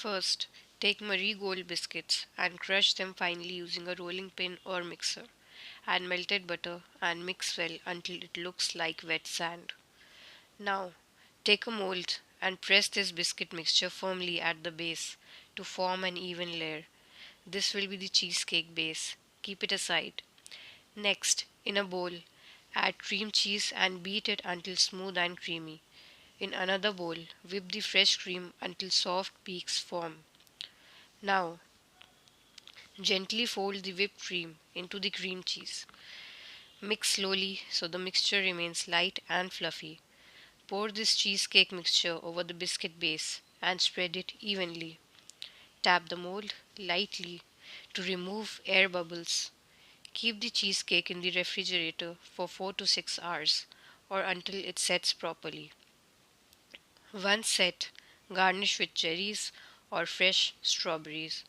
First, take marigold biscuits and crush them finely using a rolling pin or mixer. Add melted butter and mix well until it looks like wet sand. Now, take a mold and press this biscuit mixture firmly at the base to form an even layer. This will be the cheesecake base. Keep it aside. Next, in a bowl, add cream cheese and beat it until smooth and creamy. In another bowl, whip the fresh cream until soft peaks form. Now, gently fold the whipped cream into the cream cheese. Mix slowly so the mixture remains light and fluffy. Pour this cheesecake mixture over the biscuit base and spread it evenly. Tap the mold lightly to remove air bubbles. Keep the cheesecake in the refrigerator for 4 to 6 hours or until it sets properly. Once set, garnish with cherries or fresh strawberries.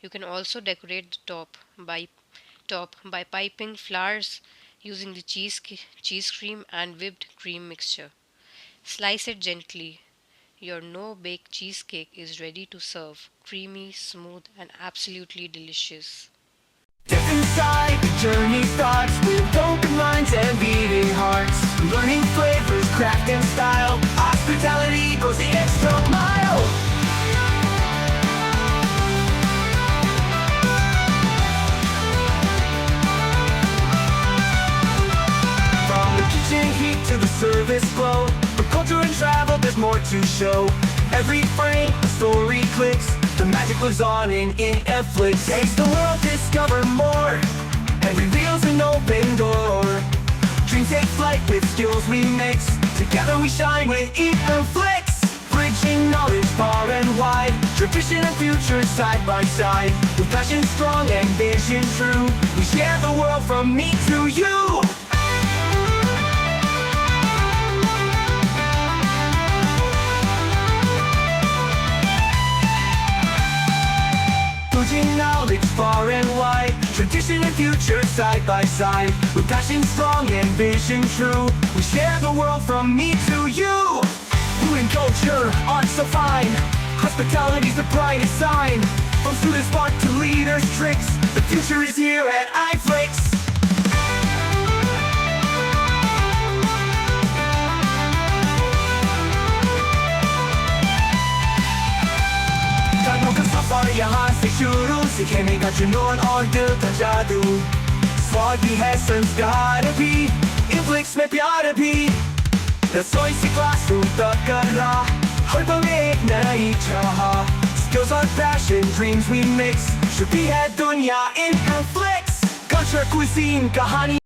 You can also decorate the top by piping flowers using the cheese cream and whipped cream mixture. Slice it gently. Your no bake cheesecake is ready to serve. Creamy, smooth, and absolutely delicious. Step inside the journey starts with open minds and beating hearts. Learning flavors, craft and style. Hospitality goes the extra mile. From the kitchen heat to the service glow, for culture and travel there's more to show. Every frame, a story clicks. The magic lives on in IHMFLIX. Taste the world, discover more. Every reel's an open door. Dreams take flight with skills we mix. Together we shine with IHMFLIX. Bridging knowledge far and wide. Tradition and future side by side. With passion strong and vision true, we share the world from me to you. Bridging knowledge far and wide. Tradition and future side by side. With passion strong and vision true, we share the world from me to you. Food and culture, art so fine. Hospitality's the brightest sign. From student spark to leaders' tricks, the future is here at IHMFLIX. यहाँ से शुरू सीखेगा जुनून और दिल का जादू स्वाद भी है संस्कार भी IHMFLIX में प्यार भी रसोई से क्लासरूम तक का राह हर पल में एक नई चाह skills और passion dreams we mix छुपी है दुनिया IHMFLIX culture cuisine कहानी